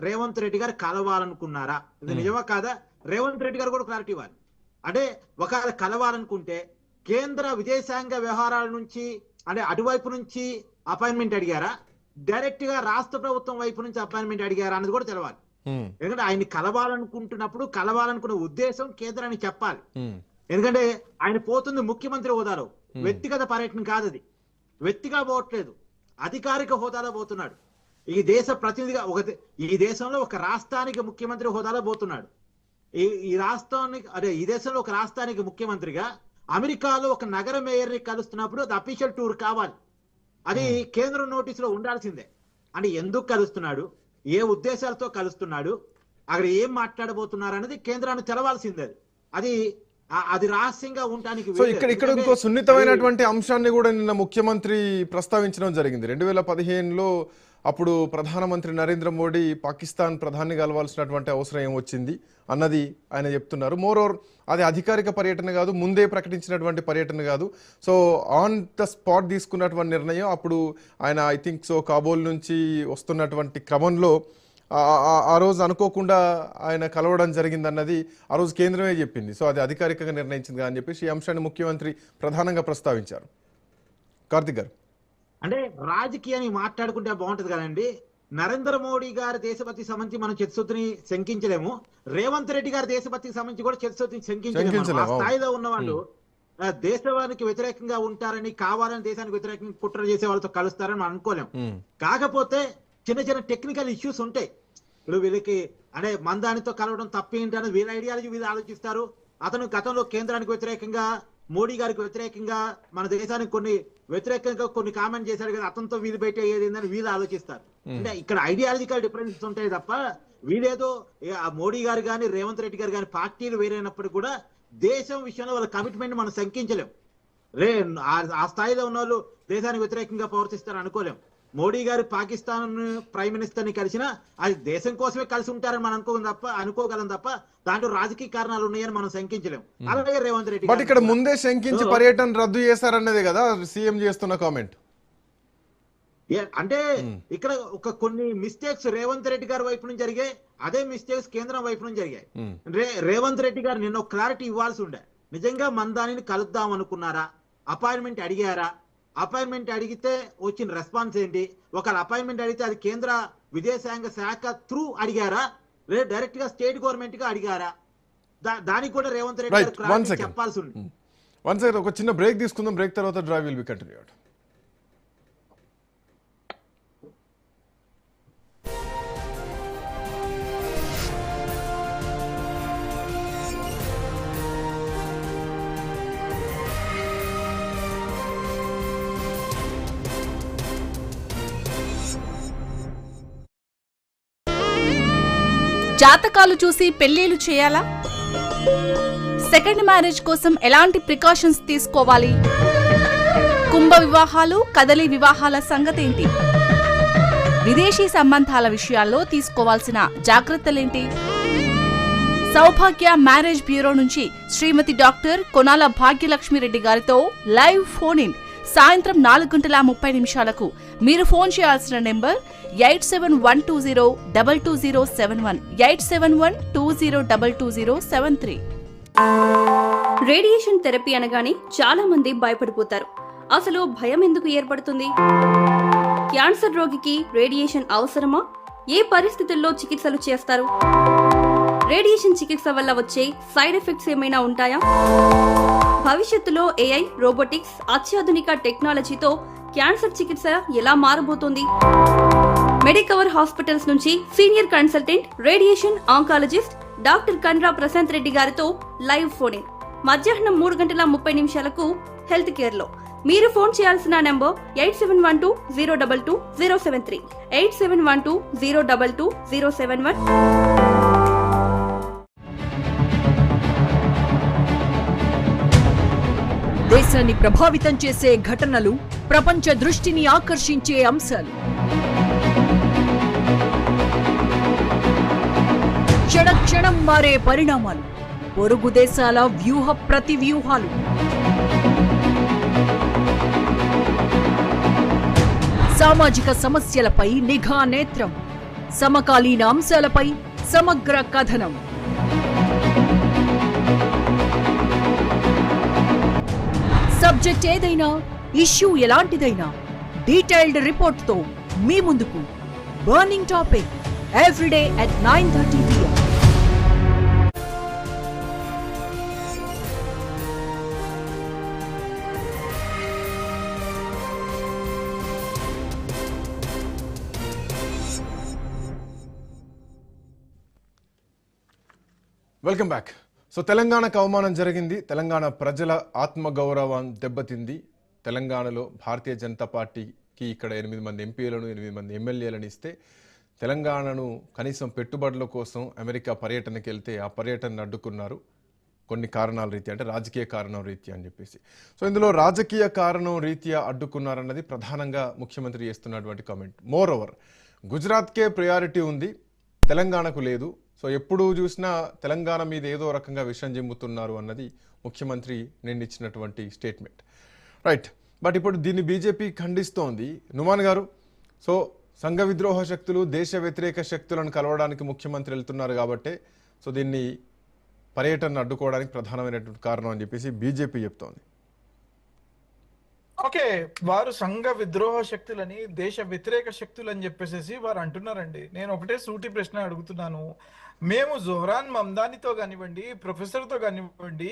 రేవంత్ రెడ్డి గారు కలవాలనుకున్నారా? ఇది నిజమా కాదా? రేవంత్ రెడ్డి గారు కూడా క్లారిటీ ఇవ్వాలి. అంటే ఒకవేళ కలవాలనుకుంటే కేంద్ర విదేశాంగ వ్యవహారాల నుంచి అంటే అటువైపు నుంచి అపాయింట్మెంట్ అడిగారా, డైరెక్ట్ గా రాష్ట్ర ప్రభుత్వం వైపు నుంచి అపాయింట్మెంట్ అడిగారా అన్నది కూడా తెలవాలి. ఎందుకంటే ఆయన కలవాలనుకుంటున్నప్పుడు కలవాలనుకున్న ఉద్దేశం కేంద్రానికి చెప్పాలి. ఎందుకంటే ఆయన పోతుంది ముఖ్యమంత్రి హోదాలో, వ్యక్తిగత పర్యటన కాదు, అది వ్యక్తిగా పోవట్లేదు, అధికారిక హోదాలో పోతున్నాడు. ఈ దేశ ప్రతినిధిగా ఈ దేశంలో ఒక రాష్ట్రానికి ముఖ్యమంత్రి హోదాలో పోతున్నాడు. ఈ రాష్ట్రానికి ఈ దేశంలో ఒక రాష్ట్రానికి ముఖ్యమంత్రిగా అమెరికాలో ఒక నగర మేయర్ ని కలుస్తున్నప్పుడు అది అఫీషియల్ టూర్ కావాలి, అది కేంద్ర నోటీసులో ఉండాల్సిందే. అంటే ఎందుకు కలుస్తున్నాడు, ఏ ఉద్దేశాలతో కలుస్తున్నాడు, అక్కడ ఏం మాట్లాడబోతున్నారు అనేది కేంద్రాన్ని తెలవాల్సిందే. అది రహస్యంగా ఉండటానికి. ఇక్కడ ఇంకో సున్నితమైనటువంటి అంశాన్ని కూడా నిన్న ముఖ్యమంత్రి ప్రస్తావించడం జరిగింది. 2015లో అప్పుడు ప్రధానమంత్రి నరేంద్ర మోడీ పాకిస్తాన్ ప్రధాని కలవాల్సినటువంటి అవసరం ఏమొచ్చింది అన్నది ఆయన చెప్తున్నారు. మోరోవర్ అది అధికారిక పర్యటన కాదు, ముందే ప్రకటించినటువంటి పర్యటన కాదు. సో ఆన్ ద స్పాట్ తీసుకున్నటువంటి నిర్ణయం. అప్పుడు ఆయన ఐ థింక్ సో కాబూల్ నుంచి వస్తున్నటువంటి క్రమంలో ఆ రోజు అనుకోకుండా ఆయన కలవడం జరిగిందన్నది ఆ రోజు కేంద్రమే చెప్పింది. సో అది అధికారికంగా నిర్ణయించింది అని చెప్పేసి ఈ అంశాన్ని ముఖ్యమంత్రి ప్రధానంగా ప్రస్తావించారు. కార్తిక్ గారు, అంటే రాజకీయాన్ని మాట్లాడుకుంటే బాగుంటది కదండి. నరేంద్ర మోడీ గారి దేశభక్తికి సంబంధించి మనం చిత్తశుద్ధిని శంకించలేము, రేవంత్ రెడ్డి గారి దేశభక్తికి సంబంధించి కూడా చిత్తశుద్ధిని శంకించలేము. ఆ స్థాయిలో ఉన్న వాళ్ళు దేశానికి వ్యతిరేకంగా ఉంటారని, కావాలని దేశానికి వ్యతిరేకంగా కుట్ర చేసే వాళ్ళతో కలుస్తారని మనం అనుకోలేము. కాకపోతే చిన్న చిన్న టెక్నికల్ ఇష్యూస్ ఉంటాయి. ఇప్పుడు వీళ్ళకి అంటే మందానితో కలవడం తప్పేంటి అనేది వీళ్ళ ఐడియాలజీ వీళ్ళు ఆలోచిస్తారు. అతను గతంలో కేంద్రానికి వ్యతిరేకంగా, మోడీ గారికి వ్యతిరేకంగా, మన దేశానికి వ్యతిరేకంగా కొన్ని కామెంట్ చేశారు కదా, అతనితో వీలు బయట ఏదైందని వీళ్ళు ఆలోచిస్తారు. అంటే ఇక్కడ ఐడియాలజికల్ డిఫరెన్సెస్ ఉంటాయి తప్ప వీళ్ళేదో మోడీ గారు కానీ రేవంత్ రెడ్డి గారు కానీ పార్టీలు వేరైనప్పుడు కూడా దేశం విషయంలో వాళ్ళ కమిట్మెంట్ మనం శంకించలేం. ఆ స్థాయిలో ఉన్న వాళ్ళు దేశానికి వ్యతిరేకంగా ప్రవర్తిస్తారు అనుకోలేం. మోడీ గారు పాకిస్తాన్ ప్రైమ్ మినిస్టర్ ని కలిసినా అది దేశం కోసమే కలిసి ఉంటారని మనం అనుకోగలం తప్ప దాంట్లో రాజకీయ కారణాలు ఉన్నాయని మనం శంకించలేము. అలాగే రేవంత్ రెడ్డి బట్ ఇక్కడ ముందే శంకించి పర్యటన రద్దు చేశారన్నదే కదా సీఎం చేస్తున్న కామెంట్. అంటే ఇక్కడ కొన్ని మిస్టేక్స్ రేవంత్ రెడ్డి గారి వైపు నుంచి జరిగాయి, అదే మిస్టేక్స్ కేంద్రం వైపు నుంచి జరిగాయి. రేవంత్ రెడ్డి గారు నిన్న క్లారిటీ ఇవ్వాల్సి ఉండే, నిజంగా మందానిని కలుద్దాం అనుకున్నారా, అపాయింట్మెంట్ అడిగారా, అపాయింట్మెంట్ అడిగితే వచ్చిన రెస్పాన్స్ ఏంటి, ఒకవేళ అపాయింట్మెంట్ అడిగితే అది కేంద్ర విదేశాంగ శాఖ త్రూ అడిగారా, లేదా డైరెక్ట్ గా స్టేట్ గవర్నమెంట్ గా అడిగారా, దానికి కూడా రేవంత్ రెడ్డి గారు చెప్పాల్సి ఉంది. ఒక చిన్న బ్రేక్ తీసుకుందాం, బ్రేక్ తర్వాత డ్రైవ్ విల్ బి కంటిన్యూడ్. జాతకాలు చూసి పెళ్లిళ్లు చేయాలా? సెకండ్ మ్యారేజ్ కోసం ఎలాంటి ప్రికాషన్స్ తీసుకోవాలి? కుంభ వివాహాలు, కదలి వివాహాల సంగతేంటి? విదేశీ సంబంధాల విషయాల్లో తీసుకోవాల్సిన జాగ్రత్తలేంటి? సౌభాగ్య మ్యారేజ్ బ్యూరో నుంచి శ్రీమతి డాక్టర్ కొనాల భాగ్యలక్ష్మిరెడ్డి గారితో లైవ్ ఫోన్ ఇన్ సాయంత్రం 4:30 మీరు ఫోన్ చేయాల్సిన నెంబర్ 8712022071 8712022073. రేడియేషన్ థెరపీ అనగానే చాలా మంది భయపడిపోతారు. అసలు భయం ఎందుకు ఏర్పడుతుంది? క్యాన్సర్ రోగికి రేడియేషన్ అవసరమా? ఏ పరిస్థితుల్లో చికిత్సలు చేస్తారు? రేడియేషన్ చికిత్స వల్ల వచ్చే సైడ్ ఎఫెక్ట్స్ ఏమైనా ఉంటాయా? భవిష్యత్తులో ఏఐ, రోబోటిక్స్, అత్యాధునిక టెక్నాలజీతో క్యాన్సర్ చికిత్స ఎలా మారబోతోంది? మెడికవర్ హాస్పిటల్స్ నుంచి senior consultant radiation oncologist doctor Kandra Prashanth Reddy గారితో లైవ్ ఫోన్ ఇన్ మధ్యాహ్నం 3:30 హెల్త్ కేర్ లో. మీరు ఫోన్ చేయాల్సిన నంబర్ 8712022073 8712022071. దేశాన్ని ప్రభావితం చేసే ఘటనలు, ప్రపంచ దృష్టిని ఆకర్షించే అంశాలు, క్షణక్షణం మారే పరిణామాలు, పొరుగు దేశాల వ్యూహ ప్రతివ్యూహాలు, సామాజిక సమస్యలపై నిఘా నేత్రం. సమకాలీన అంశాలపై సమగ్ర కథనం. సబ్జెక్ట్ ఏదైనా, ఇష్యూ ఎలాంటిదైనా డీటెయిల్డ్ రిపోర్ట్తో మీ ముందుకు. Burning topic everyday at 9:30 PM. Welcome back. So తెలంగాణకు అవమానం జరిగింది, తెలంగాణ ప్రజల ఆత్మగౌరవం దెబ్బతింది. తెలంగాణలో భారతీయ జనతా పార్టీకి ఇక్కడ 8 మంది ఎంపీలను 8 మంది ఎమ్మెల్యేలను ఇస్తే తెలంగాణను కనీసం పెట్టుబడుల కోసం అమెరికా పర్యటనకి వెళ్తే ఆ పర్యటనను అడ్డుకున్నారు కొన్ని కారణాల రీత్యా, అంటే రాజకీయ కారణం రీత్యా అని చెప్పేసి. సో ఇందులో రాజకీయ కారణం రీత్యా అడ్డుకున్నారన్నది ప్రధానంగా ముఖ్యమంత్రి చేస్తున్నటువంటి కామెంట్. మోర్ ఓవర్ గుజరాత్కే ప్రయారిటీ ఉంది, తెలంగాణకు లేదు. సో ఎప్పుడు చూసినా తెలంగాణ మీద ఏదో రకంగా విషయం జిమ్ముతున్నారు అన్నది ముఖ్యమంత్రి నిన్న ఇచ్చినటువంటి స్టేట్మెంట్. రైట్, బట్ ఇప్పుడు దీన్ని బీజేపీ ఖండిస్తోంది. నుమాన్ గారు, సో సంఘ విద్రోహ శక్తులు, దేశ వ్యతిరేక శక్తులను కలవడానికి ముఖ్యమంత్రి వెళ్తున్నారు కాబట్టి సో దీన్ని పర్యటన అడ్డుకోవడానికి ప్రధానమైనటువంటి కారణం అని చెప్పేసి బీజేపీ చెప్తోంది. ఓకే, వారు సంఘ విద్రోహ శక్తులని, దేశ వ్యతిరేక శక్తులు అని చెప్పేసి వారు అంటున్నారండి. నేను ఒకటే సూటి ప్రశ్న అడుగుతున్నాను. మేము జోహ్రాన్ మమ్దానితో కానివ్వండి, ప్రొఫెసర్తో కానివ్వండి,